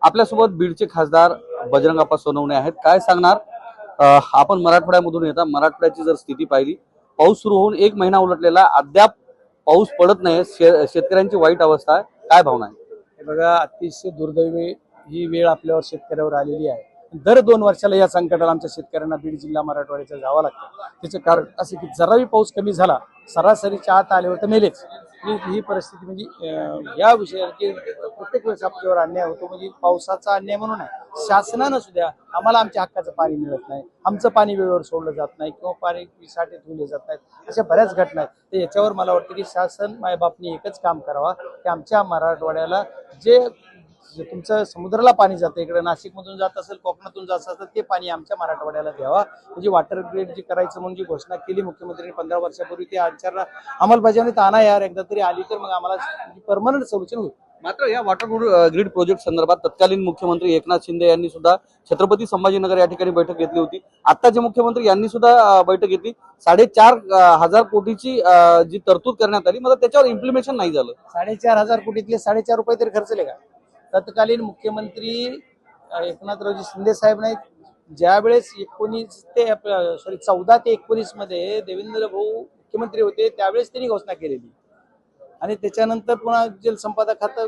आपल्यासोबत बीडचे खासदार बजरंग सोनवणे आहेत. काय सांगणार? आपण मराठवाड्यामधून येता, मराठवाड्याची जर स्थिती पाहिली, पाऊस सुरू होऊन 1 महिना उलटलेला, अद्याप पाऊस पडत नाही. शेतकऱ्यांची वाईट अवस्था आहे. काय भावना आहे? हे बघा, अतिशय दुर्दैवी ही वेळ आपल्यावर शेतकऱ्यावर आलेली आहे. दर 2 वर्षाला या संकटाला आमच्या शेतकऱ्यांना बीड जिल्हा मराठवाड्याचा जावं लागतं. त्याचे कारण असे की जराही पाऊस कमी झाला, सरासरीच्या आत आल्यावर तर मेलेच. ही परिस्थिती म्हणजे या विषयाची प्रत्येक वेळेस आपल्यावर अन्याय होतो. म्हणजे पावसाचा अन्याय म्हणून आहे, शासनानं सुद्धा आम्हाला आमच्या हक्काचं पाणी मिळत नाही, आमचं पाणी वेळेवर सोडलं जात नाही किंवा पाणी साठे ठेवले जात नाहीत, अशा बऱ्याच घटना आहेत. तर याच्यावर मला वाटतं की शासन मायबापनी एकच काम करावा की आमच्या मराठवाड्याला जे तुमचं समुद्राला पाणी जातं, इकडे नाशिकमधून जात असेल, कोकणातून जात असेल, ते पाणी आमच्या मराठवाड्याला द्यावा. म्हणजे वॉटर ग्रेड जी करायचं म्हणून जी घोषणा केली मुख्यमंत्र्यांनी 15 वर्षापूर्वी, ती आचारला अंमलबजावणीत आणा यार, एकदा तरी आली तर मग आम्हाला परमनंट सोल्युशन होईल. मात्र या वॉटर ग्रीड प्रोजेक्ट संदर्भात तत्कालीन मुख्यमंत्री एकनाथ शिंदे यांनी सुद्धा छत्रपती संभाजीनगर या ठिकाणी बैठक घेतली होती. आताचे मुख्यमंत्री यांनी सुद्धा बैठक घेतली. 4,500 कोटीची जी तरतूद करण्यात आली, मात्र त्याच्यावर इम्प्लिमेंटेशन नाही झालं. 4,500 कोटीतले 4.5 रुपये तरी खर्चले का? तत्कालीन मुख्यमंत्री एकनाथरावजी शिंदे साहेब नाहीत, ज्यावेळेस 14 ते 19 मध्ये देवेंद्र भाऊ मुख्यमंत्री होते, त्यावेळेस त्यांनी घोषणा केलेली. आणि त्याच्यानंतर पुन्हा जलसंपदा खातं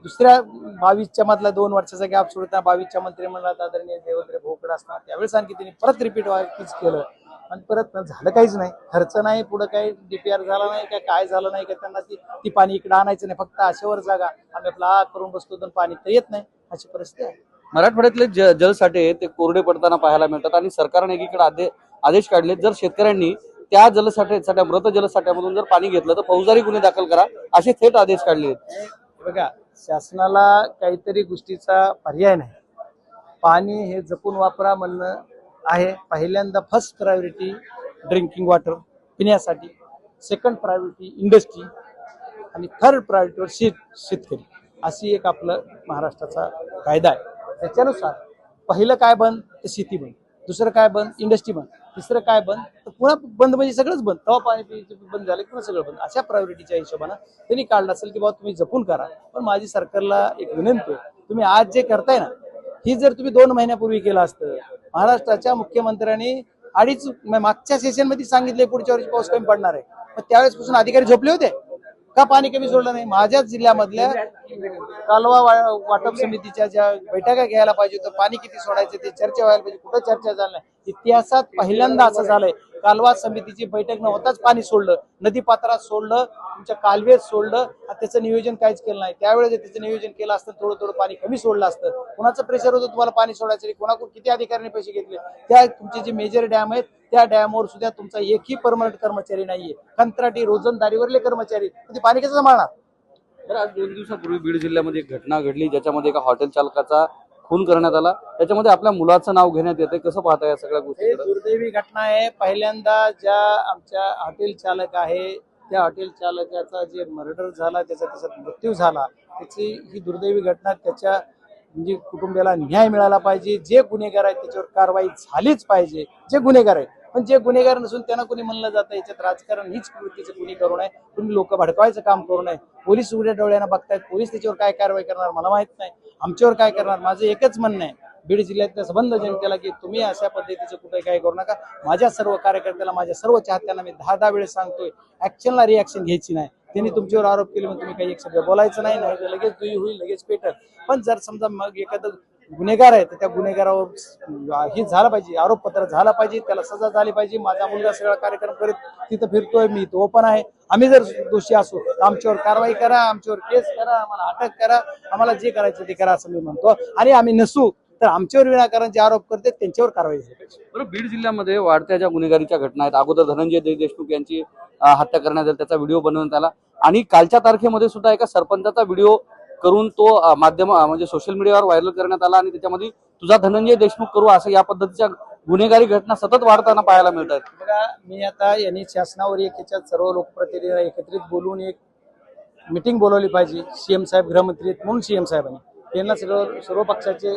दुसऱ्या 22च्या मधला 2 वर्षाचा गॅप सोडता 22च्या मंत्रिमंडळात आदरणीय देवेंद्र भाऊकडे असणार, त्यावेळेस आणखी त्यांनी परत रिपीट व्हायच केलं आणि परत झालं काहीच नाही. खर्च नाही, पुढे काही डीपीआर झाला नाही, काय झालं नाही का, त्यांना ती पाणी इकडे आणायचं नाही, फक्त आशेवर जागा आम्ही आपला करून बसतो, तर पाणी तर येत नाही, अशी परिस्थिती आहे. मराठवाड्यातले जलसाठे ते कोरडे पडताना पाहायला मिळतात आणि सरकारने एकीकडे आदेश काढले, जर शेतकऱ्यांनी त्या जलसाठ्यासाठी मृत जलसाठ्यामधून जर पाणी घेतलं तर फौजदारी गुन्हे दाखल करा, असे थेट आदेश काढले आहेत. बघा, शासनाला काहीतरी गोष्टीचा पर्याय नाही. पाणी हे जपून वापरा म्हणणं आहे. पहिल्यांदा फर्स्ट प्रायोरिटी ड्रिंकिंग वॉटर पिण्यासाठी, सेकंड प्रायोरिटी इंडस्ट्री आणि थर्ड प्रायोरिटीवर शेतकरी, अशी एक आपलं महाराष्ट्राचा कायदा आहे. त्याच्यानुसार पहिलं काय बंद तर शेती बंद, दुसरं काय बंद इंडस्ट्री बंद, तिसरं काय बंद तर पुन्हा बंद, म्हणजे सगळंच बंद. तेव्हा पाणी बंद झालं किंवा सगळं बंद, अशा प्रायोरिटीच्या हिशोबानं त्यांनी काढलं असेल की बाबा तुम्ही जपून करा. पण माझी सरकारला एक विनंती आहे, तुम्ही आज जे करताय ना, ही जर तुम्ही 2 महिन्यापूर्वी केलं असतं, महाराष्ट्राच्या मुख्यमंत्र्यांनी मागच्या सेशन मध्ये सांगितले पुढच्या वर्षी पाऊस कमी पडणार आहे, पण त्यावेळेस पासून अधिकारी झोपले होते का? पाणी कमी सोडलं नाही. माझ्याच जिल्ह्यामधल्या कालवा वाटप समितीच्या ज्या बैठका घ्यायला पाहिजे होतं, पाणी किती सोडायचं ते चर्चा व्हायला पाहिजे, कुठं चर्चा झाली नाही. इतिहासात पहिल्यांदा असं झालंय, कालवा समितीची बैठक न होताच पाणी सोडलं, नदी पात्रात सोडलं, तुमच्या कालवेत सोडलं, त्याचं नियोजन काहीच केलं नाही. त्यावेळेस त्याचं नियोजन केलं असतं, थोडं पाणी कमी सोडलं असतं. कुणाचं प्रेशर होतं तुम्हाला पाणी सोडायचं, कोणाकडून किती अधिकाऱ्यांनी पैसे घेतले? त्या तुमचे जे मेजर डॅम आहेत त्या डॅमवर सुद्धा तुमचा एकही परमनंट कर्मचारी नाहीये, कंत्राटी रोजंदारीवरले कर्मचारी, ते पाणी कसं सांभाळणार? तर आज 2 दिवसापूर्वी बीड जिल्ह्यामध्ये एक घटना घडली, ज्याच्यामध्ये एका हॉटेल चालकाचा खून करण्यात आला. त्याच्यामध्ये आपल्या मुलाचं नाव घेण्यात येते. कसं पाहता या सगळ्या गोष्टी? दुर्दैवी घटना आहे. पहिल्यांदा ज्या आमच्या हॉटेल चालक आहे, त्या हॉटेल चालकाचा जे मर्डर झाला, त्याचा मृत्यू झाला, त्याची ही दुर्दैवी घटना. त्याच्या म्हणजे कुटुंबियाला न्याय मिळाला पाहिजे. जे गुन्हेगार आहेत त्याच्यावर कारवाई झालीच पाहिजे, जे गुन्हेगार आहेत. पण जे गुन्हेगार नसून त्यांना कोणी म्हणलं जातं, याच्यात राजकारण हीच कृतीचं कुणी करू नये, तुम्ही लोक भडकवायचं काम करू नये. पोलीस उघड्या डोळ्यानं बघतायत, पोलीस त्याच्यावर काय कारवाई करणार मला माहित नाही, आमच्यावर काय करणार. माझं एकच म्हणणं आहे बीड जिल्ह्यातल्या संबंध जनतेला की तुम्ही अशा पद्धतीचं कुठे काय करू नका. माझ्या सर्व कार्यकर्त्याला, माझ्या सर्व चाहत्यांना मी 10 वेळेस सांगतोय, ऍक्शनला रिॲक्शन घ्यायची नाही. त्यांनी तुमच्यावर आरोप केले म्हणून तुम्ही काही एक शब्द बोलायचं नाही, नाही लगेच दुई होईल, लगेच पेटल. पण जर समजा मग एखादं गुन्हेगार आहे तर त्या गुन्हेगारावर हे झालं पाहिजे, आरोपपत्र झालं पाहिजे, त्याला सजा झाली पाहिजे. माझा मुलगा सगळा कार्यक्रम करीत तिथं फिरतोय, मी तो पण आहे. आम्ही जर दोषी असू तर आमच्यावर कारवाई करा, आमच्यावर केस करा, आम्हाला अटक करा, आम्हाला जे करायचं ते करा असं मी म्हणतो. आणि आम्ही नसू तर आमच्यावर विनाकारण जे आरोप करते त्यांच्यावर कारवाई झाली पाहिजे. बरं, बीड जिल्ह्यामध्ये वाढत्या ज्या गुन्हेगारीच्या घटना आहेत, अगोदर धनंजय देशमुख यांची हत्या करण्यात आली, त्याचा व्हिडिओ बनवण्यात आला आणि कालच्या तारखेमध्ये सुद्धा एका सरपंचाचा व्हिडिओ करून तो माध्यम म्हणजे सोशल मीडियावर व्हायरल करण्यात आला आणि त्याच्यामध्ये तुझा धनंजय देशमुख करू असं या पद्धतीच्या गुन्हेगारी घटना सतत वाढताना पाहायला मिळतात. बघा, मी आता यांनी शासनावर एक याच्यात सर्व लोकप्रतिनिधी एकत्रित बोलून एक मीटिंग बोलवली पाहिजे. सीएम साहेब गृहमंत्री आहेत म्हणून सीएम साहेबांनी त्यांना सर्व पक्षाचे,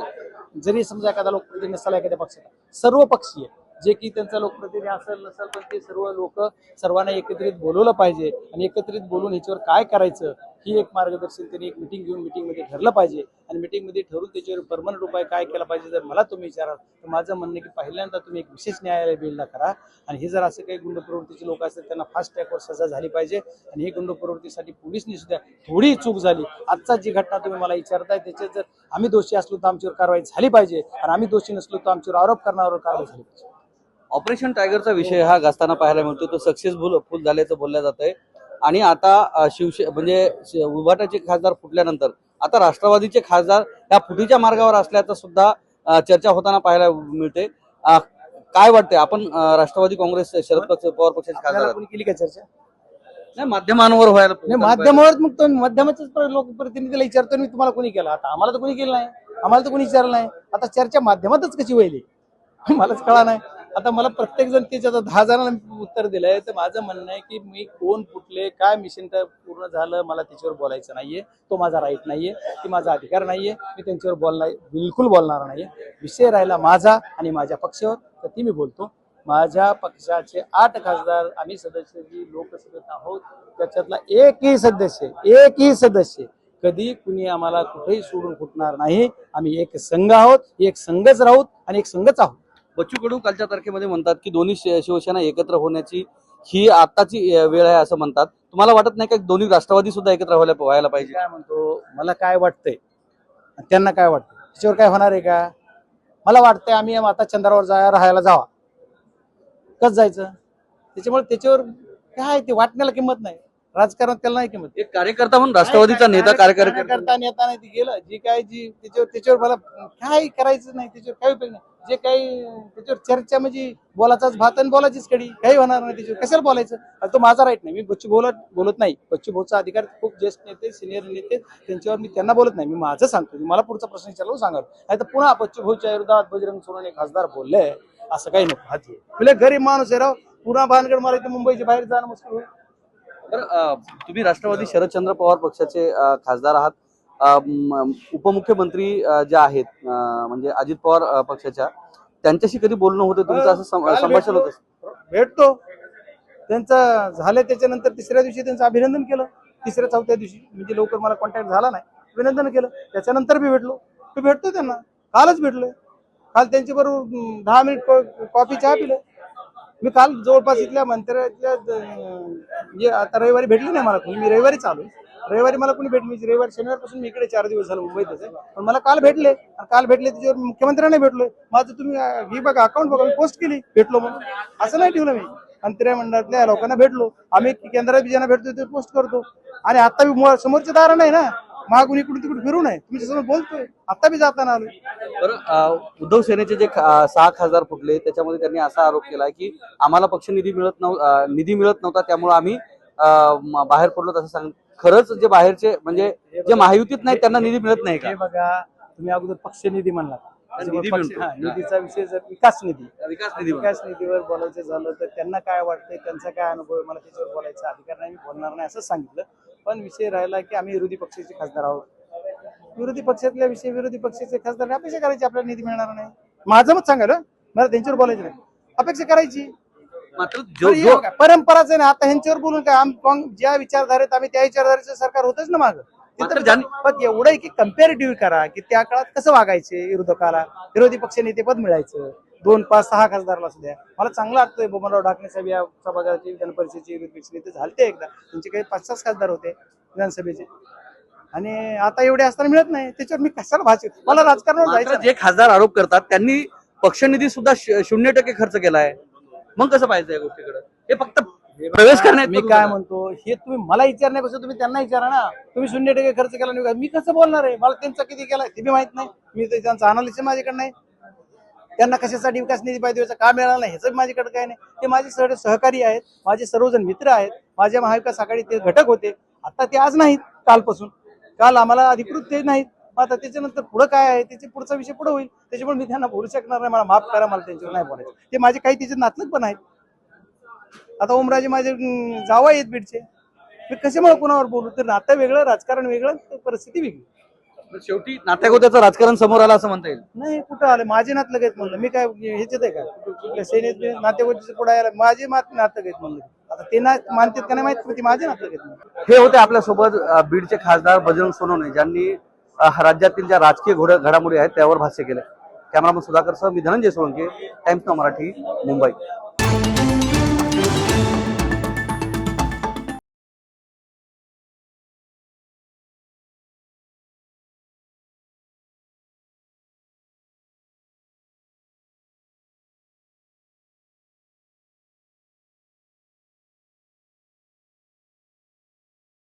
जरी समजा एखादा लोकप्रतिनिधी नसला एखाद्या पक्षाचा, सर्व पक्षीय जे की त्यांचा लोकप्रतिनिधी असेल नसेल, पण ते सर्व लोक सर्वांना एकत्रित बोलवलं पाहिजे आणि एकत्रित बोलून ह्याच्यावर काय करायचं ही एक मार्गदर्शन त्यांनी एक मिटिंग घेऊन मिटिंगमध्ये ठरलं पाहिजे आणि मिटिंगमध्ये ठरून त्याच्यावर परमनंट उपाय काय केला पाहिजे. जर मला तुम्ही विचाराल तर माझं म्हणणं आहे की पहिल्यांदा तुम्ही एक विशेष न्यायालय बिल्ड करा आणि हे जर असं काही गुंड प्रवृत्तीचे लोक असतात त्यांना फास्ट ट्रॅकवर सजा झाली पाहिजे. आणि ही गुंड प्रवृत्तीसाठी पोलिसनी सुद्धा थोडी चूक झाली. आजचा जी घटना तुम्ही मला विचारताय त्याच्यात जर आम्ही दोषी असलो तर आमच्यावर कारवाई झाली पाहिजे आणि आम्ही दोषी नसलो तर आमच्यावर आरोप करण्यावर कारवाई झाली पाहिजे. ऑपरेशन टायगरचा विषय हा गाजताना पाहायला मिळतो, तो सक्सेसफुल झाल्याचं बोललं जात आहे. आणि आता म्हणजे उभाटाचे खासदार फुटल्यानंतर आता राष्ट्रवादीचे खासदार या फुटीच्या मार्गावर असल्याचं सुद्धा चर्चा होताना पाहायला मिळते. काय वाटते आपण राष्ट्रवादी काँग्रेस शरद पवार पक्षाचे आपल्याला खासदार कोणी केली का चर्चा? नाही, माध्यमांवर व्हायला नाही, माध्यमावर मग तो माध्यमाच्याच लोकप्रतिनिधीला विचारतो मी तुम्हाला कोणी केला. आता आम्हाला तर कोणी केलं नाही, आम्हाला तर कोणी विचारलं नाही. आता चर्चा माध्यमातच कशी व्हायली मलाच कळा नाही. आता मला प्रत्येक जण त्याच्यात 10 जणांना उत्तर दिलंय. तर माझं म्हणणं आहे की मी कोण फुटले काय मिशन पूर्ण झालं मला त्याच्यावर बोलायचं नाहीये. तो माझा राईट नाहीये, ती माझा अधिकार नाहीये. मी त्यांच्यावर बिलकुल बोलणार नाहीये. विषय राहिला माझा आणि माझ्या पक्षावर तर ती मी बोलतो. माझ्या पक्षाचे 8 खासदार आम्ही सदस्य जी लोकसभेत आहोत त्याच्यातला एकही सदस्य कधी कुणी आम्हाला कुठेही सोडून फुटणार नाही. आम्ही एक संघ आहोत, एक संघच राहूत आणि एक संघच आहोत. बच्चू कडू कालच्या तारखेमध्ये म्हणतात की दोन्ही शिवसेना एकत्र होण्याची ही आताची वेळ आहे असं म्हणतात. तुम्हाला वाटत नाही का दोन्ही राष्ट्रवादी सुद्धा एकत्र व्हायला पाहिजे? काय म्हणतो मला काय वाटतंय त्यांना काय वाटतं त्याच्यावर काय होणार आहे का? मला वाटतंय आम्ही आता चंद्रावर राहायला जावा. कसं जायचं? त्याच्यामुळे त्याच्यावर काय ते वाटण्याला किंमत नाही. राजकारणात त्याला नाही किंमत. एक कार्यकर्ता म्हणून राष्ट्रवादीचा नेता कार्यकर्ता नेता नाही ती गेलं जी त्याच्यावर मला काय करायचं नाही. त्याच्यावर काय उपयोग नाही. जे काही त्याच्यावर चर्चा म्हणजे बोलाचाच भात आणि बोलाचीच कडी काही होणार नाही. त्याच्यावर कशाला बोलायचं? तो माझा राईट नाही. मी बच्चू बोलत नाही. बच्चू भाऊचा अधिकार खूप ज्येष्ठ नेते सिनियर नेते त्यांच्यावर मी त्यांना बोलत नाही. मी माझं सांगतो. मला पुढचा प्रश्न विचारला सांगा नाही तर पुन्हा बच्चू भाऊच्या विरोधात बजरंग सोनवणे खासदार बोलले असं काही नको. हाती गरीब माणूस आहे राव. पुन्हा भानगड मला इथे मुंबईच्या बाहेर जाणं मुश्किल होईल. तर तुम्ही राष्ट्रवादी शरदचंद्र पवार पक्षाचे खासदार आहात. उपमुख्यमंत्री जे आहेत म्हणजे अजित पवार पक्षाच्या, त्यांच्याशी कधी बोलणं होतं तुमचं? असं संभाषण होतं? भेटतो त्यांचं झालं. त्याच्यानंतर तिसऱ्या दिवशी त्यांचं अभिनंदन केलं. तिसऱ्या चौथ्या दिवशी म्हणजे लवकर मला कॉन्टॅक्ट झाला नाही. अभिनंदन केलं. त्याच्यानंतर मी भेटतो त्यांना. कालच भेटलोय. काल त्यांच्याबरोबर 10 मिनिट कॉफी चहा पिलं. मी काल जवळपास इथल्या मंत्र्यातल्या म्हणजे आता रविवारी भेटले नाही मला कोणी. मी रविवारीच आलो. रविवारी मला कोणी भेटली रविवारी शनिवारपासून मी इकडे 4 दिवस झालं मुंबईतच आहे. पण मला काल भेटले त्याच्यावर मुख्यमंत्र्यांना भेटलोय. माझं तुम्ही ही बघा अकाउंट बघा मी पोस्ट केली भेटलो म्हणून. असं नाही ठेवलं. मी मंत्रिमंडळातल्या लोकांना भेटलो. आम्ही केंद्रात ज्यांना भेटतो ते पोस्ट करतो. आणि आता बी समोरचे दार नाही ना मागून इकडून तिकडून फिरू नये. तुमच्यासमोर बोलतोय. आता बी जाताना आलो. बरं, उद्धव सेनेचे जे 6 खासदार फुटले त्याच्यामध्ये त्यांनी असा आरोप केला की आम्हाला पक्ष निधी मिळत नव्हता त्यामुळे आम्ही बाहेर पडलो असं सांग. खरंच जे बाहेरचे म्हणजे जे महायुतीत नाही त्यांना निधी मिळत नाही का? हे बघा तुम्ही अगोदर पक्ष निधी म्हणला. निधीचा विषय जर विकास निधीवर बोलायचं झालं तर त्यांना काय वाटतंय त्यांचा काय अनुभव आहे मला त्याच्यावर बोलायचा अधिकार नाही. मी बोलणार नाही असं सांगितलं. पण विषय राहिला की आम्ही विरोधी पक्षाचे खासदार आहोत. विरोधी पक्षाचे खासदार अपेक्षा करायची आपल्याला निधी मिळणार नाही. माझं मत सांगायला मला त्यांच्यावर बोलायचं नाही. अपेक्षा करायची मात्र परंपराच आहे ना. आता ह्यांच्यावर बोलून काय ज्या विचारधारेत आम्ही त्या विचारधारेचं सरकार होतच ना मागं. पण एवढं की कम्पॅरेटिव्ह करा की त्या काळात कसं वागायचे विरोधकाला. विरोधी पक्ष नेतेपद मिळायचं 2, 5, 6 खासदारला सुद्धा. मला चांगलं वाटतंय बबनराव ढाकणे साहेब या सभागृहाचे विधान परिषदेचे विरोधी पक्ष नेते झालते एकदा. त्यांचे काही 5-6 खासदार होते विधानसभेचे आणि आता एवढे असताना मिळत नाही. त्याच्यावर मी कशाला भाषण मला राजकारणावर जायचं. जे खासदार आरोप करतात त्यांनी पक्षनिधी सुद्धा 0% खर्च केलाय. मग कसं पाहिजे या गोष्टीकडे? हे फक्त प्रवेश करण्यात. मी काय म्हणतो हे तुम्ही मला विचारण्यापेक्षा तुम्ही त्यांना विचारा ना. तुम्ही 0% खर्च केला नाही. मी कसं बोलणार आहे? मला त्यांचा किती केला ते बी माहित नाही. मी त्यांचं अनालिसिस माझ्याकडे नाही. त्यांना कशासाठी विकास निधी पाहिजे का मिळाला नाही ह्याचं माझ्याकडे काय नाही. ते माझे सगळे सहकारी आहेत. माझे सर्वजण मित्र आहेत. माझ्या महाविकास आघाडी ते घटक होते. आता ते आज नाहीत. काल आम्हाला अधिकृत ते नाहीत. आता त्याच्यानंतर पुढे काय आहे त्याचे पुढचा विषय पुढे होईल. त्याच्यामुळे मी त्यांना बोलू शकणार नाही. मला माफ करा. मला त्यांच्यावर नाही बोलायचं. ते माझे काही त्याचे नातलग पण आहेत. आता ओमराजे माझे जावा आहेत बीडचे. मी कशामुळे कोणावर बोलू? तर नातं वेगळं राजकारण वेगळं परिस्थिती वेगळी. शेवटी नात्यागोत्याचं राजकारण समोर आलं असं म्हणता येईल. नाही कुठं आलं माझे नातलग आहेत म्हणलं. मी काय ह्याच्यात आहे का सेनेत नातेगोतीचे पुढे आला माझे नातलग आहेत म्हणलं. आता ते ना मानतात का नाही माहित, पण ते माझ्या नातलं घेत नाही. हे होते आपल्यासोबत बीडचे खासदार बजरंग सोनवणे, ज्यांनी राज्यातील ज्या राजकीय घडामोडी आहेत त्यावर भाष्य केलं. कॅमेरामन सुधाकर सह मी धनंजय सोळंके, टाइम्स नाव मराठी, मुंबई.